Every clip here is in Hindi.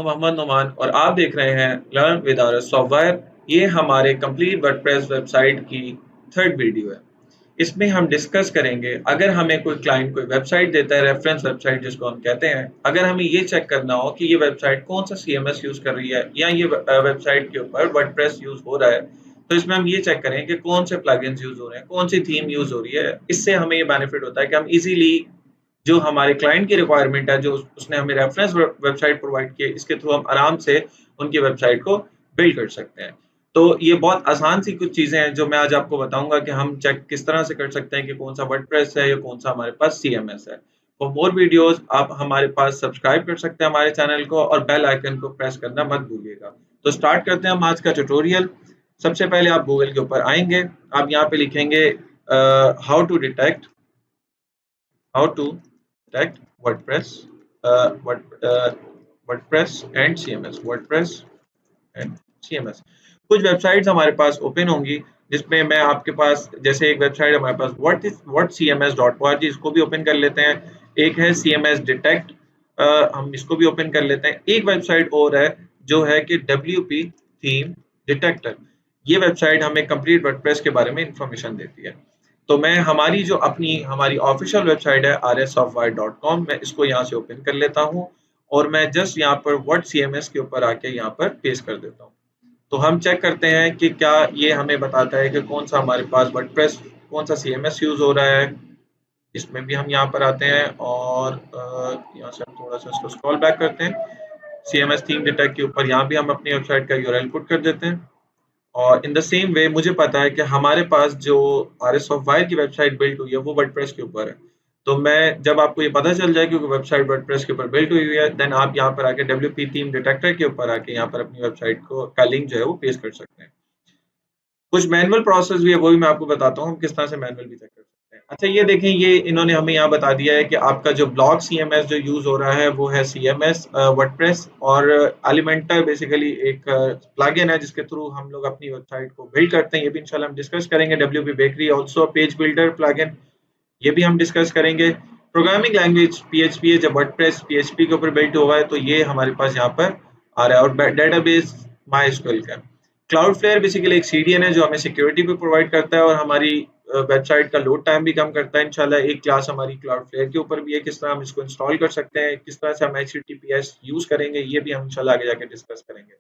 मोहम्मद नुमान और आप देख रहे हैं लर्न विद आरएस सॉफ्टवेयर। ये हमारे कंप्लीट वर्डप्रेस वेबसाइट की थर्ड वीडियो है। इसमें हम डिस्कस करेंगे, अगर हमें कोई क्लाइंट कोई वेबसाइट देता है, रेफरेंस वेबसाइट जिसको हम कहते हैं, अगर हमें ये चेक करना हो कि ये वेबसाइट कौन सा सीएमएस यूज कर रही है या ये वेबसाइट के ऊपर वर्डप्रेस यूज हो रहा है, तो इसमें हम ये चेक करें कि कौन से प्लगइन्स यूज हो रहे हैं, कौन सी थीम यूज हो रही है। इससे हमें ये बेनिफिट होता है कि हम इजीली जो हमारे क्लाइंट की रिक्वायरमेंट है, जो उसने हमें रेफरेंस वेबसाइट प्रोवाइड की है, इसके थ्रू हम आराम से उनकी वेबसाइट को बिल्ड कर सकते हैं। तो ये बहुत आसान सी कुछ चीज़ें हैं जो मैं आज आपको बताऊँगा कि हम चेक किस तरह से कर सकते हैं कि कौन-सा वर्डप्रेस है या कौन-सा हमारे पास सीएमएस है। फॉर मोर वीडियोज़ आप हमारे पास सब्सक्राइब कर सकते हैं हमारे चैनल को और बेल आइकन को प्रेस करना मत भूलिएगा। तो स्टार्ट करते हैं हम आज का ट्यूटोरियल। सबसे पहले आप गूगल के ऊपर आएँगे, आप यहाँ पे लिखेंगे how to detect WordPress and CMS, WordPress and CMS। कुछ वेबसाइट्स हमारे पास ओपन होंगी जिसमें मैं आपके पास, जैसे एक वेबसाइट हमारे पास whatcms.org, इसको भी ओपन कर लेते हैं। एक है CMS Detect, हम इसको भी ओपन कर लेते हैं। एक वेबसाइट और है जो है कि WP Theme Detector। ये वेबसाइट हमें कंप्लीट वर्डप्रेस के बारे में इंफॉर्मेशन देती है। तो मैं हमारी ऑफिशियल वेबसाइट है rssoftware.com, मैं इसको यहाँ से ओपन कर लेता हूँ और मैं जस्ट यहाँ पर व्हाट CMS के ऊपर आके यहाँ पर पेस्ट कर देता हूँ। तो हम चेक करते हैं कि क्या ये हमें बताता है कि कौन सा हमारे पास वर्डप्रेस, कौन सा CMS यूज हो रहा है। इसमें भी हम यहाँ पर आते हैं और यहाँ से हम थोड़ा सा इसको स्क्रॉल बैक करते हैं। CMS थीम डिटेक्ट के ऊपर यहाँ भी हम अपनी वेबसाइट का URL पुट कर देते हैं। और इन द सेम वे मुझे पता है कि हमारे पास जो आरएस सॉफ्टवेयर की वेबसाइट बिल्ड हुई है वो वर्डप्रेस के ऊपर है। तो मैं जब आपको ये पता चल जाए कि वेबसाइट वर्डप्रेस के ऊपर बिल्ड हुई है, देन आप यहाँ पर आके WP थीम डिटेक्टर के ऊपर आके यहाँ पर अपनी वेबसाइट को का लिंक जो है वो पेस्ट कर सकते हैं। कुछ मैनुअल प्रोसेस भी है, वो भी मैं आपको बताता हूँ हम किस तरह से मैनुअल भी चेक कर सकते हैं। अच्छा, ये देखें, ये इन्होंने हमें यहाँ बता दिया है कि आपका जो ब्लॉग CMS जो यूज हो रहा है वो है CMS वर्डप्रेस, और एलिमेंटर बेसिकली एक प्लगइन है जिसके थ्रू हम लोग अपनी वेबसाइट को बिल्ड करते हैं। ये भी इंशाल्लाह हम डिस्कस करेंगे। WP bakery also page builder plugin, ये भी हम डिस्कस करेंगे। प्रोग्रामिंग लैंग्वेज PHP है, जब वर्डप्रेस PHP के ऊपर बिल्ड हुआ है तो ये हमारे पास यहाँ पर आ रहा है। और डेटाबेस MySQL का। क्लाउडफ्लेयर बेसिकली एक CDN है जो हमें सिक्योरिटी भी प्रोवाइड करता है और हमारी वेबसाइट का लोड टाइम भी कम करता है। इंशाल्लाह एक क्लास हमारी क्लाउडफ्लेयर के ऊपर भी है, किस तरह हम इसको इंस्टॉल कर सकते हैं, किस तरह से हम HTTPS यूज करेंगे, ये भी हम इंशाल्लाह आगे जाके डिस्कस करेंगे।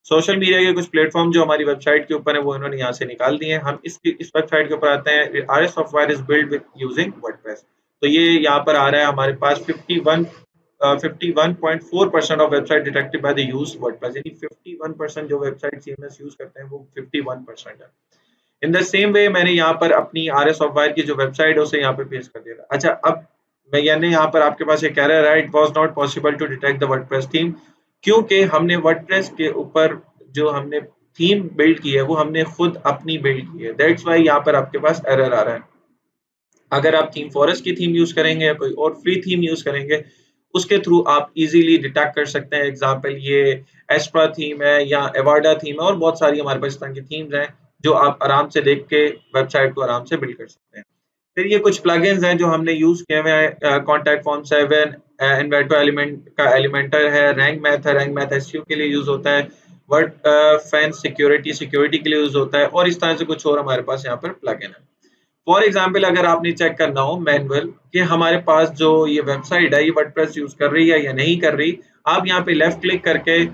सोशल मीडिया के कुछ प्लेटफॉर्म जो हमारी वेबसाइट के ऊपर है वो इन्होंने यहाँ से निकाल दिए हैं। हम इस वेबसाइट के ऊपर आते हैं। RS software is build with using WordPress. तो ये यहाँ पर आ रहा है हमारे पास 51.4% of website detected by the use WordPress, यानी 51% जो वेबसाइट CMS यूज करते हैं वो 51% है। इन द सेम वे मैंने यहाँ पर अपनी आरएस सॉफ्टवेयर की जो वेबसाइट है उसे यहाँ पर पेस्ट कर दिया था। अच्छा, अब मैं यहाँ पर आपके पास एक एरर है, it was not possible to detect the WordPress theme, क्योंकि हमने वर्डप्रेस के ऊपर जो हमने थीम बिल्ड की है वो हमने खुद अपनी बिल्ड की है। दैट्स व्हाई यहाँ पर आपके पास एरर आ रहा है। अगर आप थीम फॉरेस्ट की थीम यूज करेंगे या कोई और फ्री थीम यूज करेंगे, उसके थ्रू आप इजीली डिटेक्ट कर सकते हैं। एग्जांपल ये एस्ट्रा थीम है या एवार्डा थीम है और बहुत सारी हमारे पास इस तरह की थीम्स हैं जो आप आराम से देख के वेबसाइट को आराम से बिल्ड कर सकते हैं। फिर ये कुछ प्लगइन्स हैं जो हमने यूज किए हुए हैं। कॉन्टैक्ट फॉर्म 7, इन्वेंटो एलिमेंट का एलिमेंटर है, रैंक मैथ है, रैंक मैथ SEO के लिए यूज होता है, वर्ड फैन सिक्योरिटी के लिए यूज होता है, और इस तरह से कुछ और हमारे पास यहाँ पर प्लगइन है। फॉर एग्जाम्पल, अगर आपने चेक करना हो मैनुअल कि हमारे पास जो ये वेबसाइट है ये वर्डप्रेस यूज कर रही है या नहीं कर रही, आप यहाँ पे लेफ्ट क्लिक करके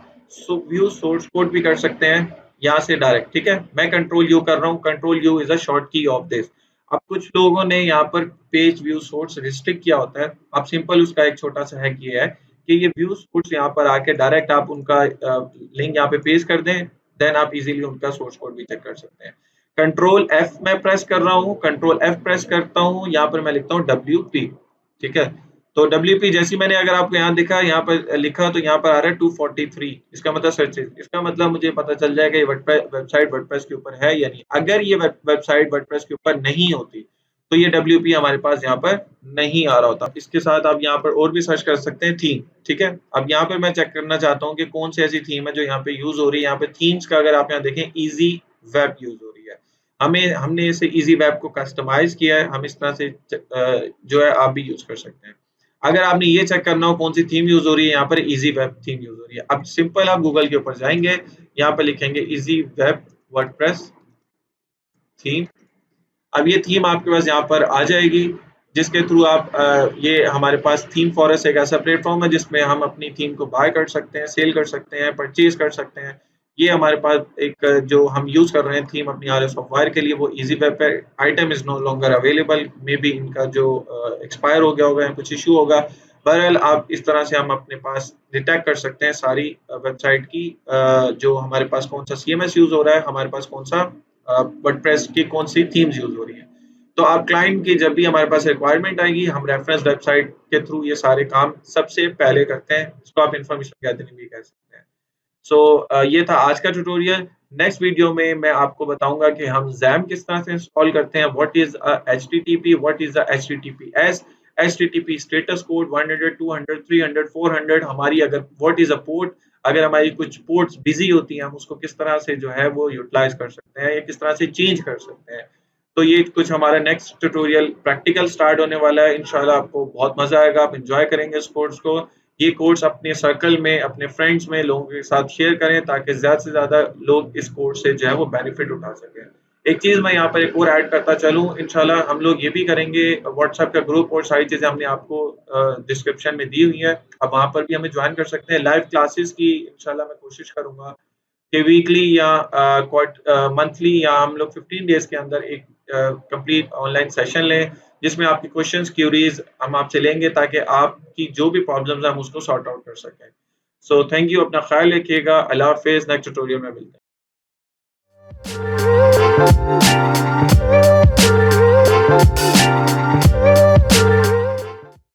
व्यू सोर्स कोड भी कर सकते हैं यहाँ से डायरेक्ट। ठीक है, मैं कंट्रोल यू कर रहा हूँ, control you is a short की ऑफ दिस। अब कुछ लोगों ने यहाँ पर पेज व्यू सोर्स रिस्ट्रिक्ट किया होता है। अब सिंपल उसका एक छोटा सा हैक ये है कि ये व्यू सोर्स यहाँ पर आके डायरेक्ट आप उनका लिंक यहाँ पे पेस्ट कर दें, देन आप इजीली उनका सोर्स कोड भी चेक कर सकते हैं। कंट्रोल F मैं प्रेस कर रहा हूँ, कंट्रोल F प्रेस करता हूँ, यहाँ पर मैं लिखता हूँ WP। ठीक है, तो WP जैसी मैंने, अगर आपको यहाँ दिखा, यहाँ पर लिखा, तो यहाँ पर आ रहा है 243। इसका मतलब सर्चेज, इसका मतलब मुझे पता चल जाएगा ये वेबसाइट वर्डप्रेस के ऊपर है या नहीं। अगर ये वेबसाइट वर्डप्रेस के ऊपर नहीं होती तो ये WP हमारे पास यहाँ पर नहीं आ रहा होता। इसके साथ आप यहाँ पर और भी सर्च कर सकते हैं थीम। ठीक है, अब यहाँ पर मैं चेक करना चाहता हूँ कि कौन सी ऐसी थीम है जो यहाँ पे यूज हो रही है। यहाँ पे थीम्स का अगर आप यहाँ देखें, इजी वेब यूज हो रही है। हमने इसे इजी वेब को कस्टमाइज किया है। हम इस तरह से जो है आप भी यूज कर सकते हैं। अगर आपने ये चेक करना हो कौन सी थीम यूज़ हो रही है, यहाँ पर ईज़ी वेब थीम यूज़ हो रही है। अब सिंपल आप गूगल के ऊपर जाएँगे, यहाँ पे लिखेंगे ईज़ी वेब वर्डप्रेस थीम। अब ये थीम आपके पास यहाँ पर आ जाएगी, जिसके थ्रू आप ये हमारे पास थीम फॉरेस्ट एक ऐसा प्लेटफ़ॉर्म है जिसमें हम अपनी थीम को बाय कर सकते हैं, सेल कर सकते हैं, परचेज़ कर सकते हैं। ये हमारे पास एक जो हम यूज़ कर रहे हैं थीम अपनी आरएस सॉफ्टवेयर के लिए वो ईज़ी वेब पे item is no longer available, maybe इनका जो एक्सपायर हो गया होगा या कुछ इश्यू होगा। बहरहाल आप इस तरह से हम अपने पास डिटेक्ट कर सकते हैं सारी वेबसाइट की जो हमारे पास कौन-सा सीएमएस यूज़ हो रहा है, हमारे पास कौन-सा वर्डप्रेस की कौन-सी थीम्स यूज़ हो रही हैं। तो आप क्लाइंट की जब भी हमारे पास रिक्वायरमेंट आएगी, हम रेफरेंस वेबसाइट के थ्रू ये सारे काम सबसे पहले करते हैं। इसको आप इन्फॉर्मेशन गैदरिंग भी कह सकते हैं। सो ये था आज का ट्यूटोरियल। नेक्स्ट वीडियो में मैं आपको बताऊँगा कि हम ज़ैम्प किस तरह से इंस्टॉल करते हैं, what is HTTP, what is a HTTPS, HTTP status code 100, 200, 300, 400 हमारी अगर व्हाट इज़ अ पोर्ट, अगर हमारी कुछ पोर्ट्स बिज़ी होती हैं, हम उसको किस तरह से जो है वो यूटिलाइज़ कर सकते हैं या किस तरह से चेंज कर सकते हैं। तो ये कुछ हमारा नेक्स्ट ट्यूटोरियल प्रैक्टिकल स्टार्ट होने वाला है। इंशाल्लाह आपको बहुत मज़ा आएगा, आप एन्जॉय करेंगे इस कोर्स को। ये कोर्स अपने सर्कल में, अपने फ्रेंड्स में लोगों के साथ शेयर करें ताकि ज़्यादा से ज़्यादा लोग इस कोर्स से जो है वो बेनिफिट उठा सकें। एक चीज़ मैं यहाँ पर एक और ऐड करता चलूँ, इंशाल्लाह हम लोग ये भी करेंगे व्हाट्सएप का ग्रुप और सारी चीज़ें हमने आपको डिस्क्रिप्शन में दी हुई हैं। आप वहाँ पर भी हमें जॉइन कर सकते हैं। लाइव क्लासेस की इंशाल्लाह मैं कोशिश करूँगा कि वीकली या मंथली या हम लोग 15 डेज़ के अंदर एक कंप्लीट ऑनलाइन सेशन लें, जिसमें आपकी क्वेश्चंस, क्वेरीज़ हम आपसे लेंगे ताकि आपकी जो भी प्रॉब्लम्स हैं हम उसको सॉर्ट आउट कर सकें। सो थैंक यू, अपना ख्याल रखिएगा। अल्लाह हाफ़िज़, नेक्स्ट ट्यूटोरियल में मिलते हैं।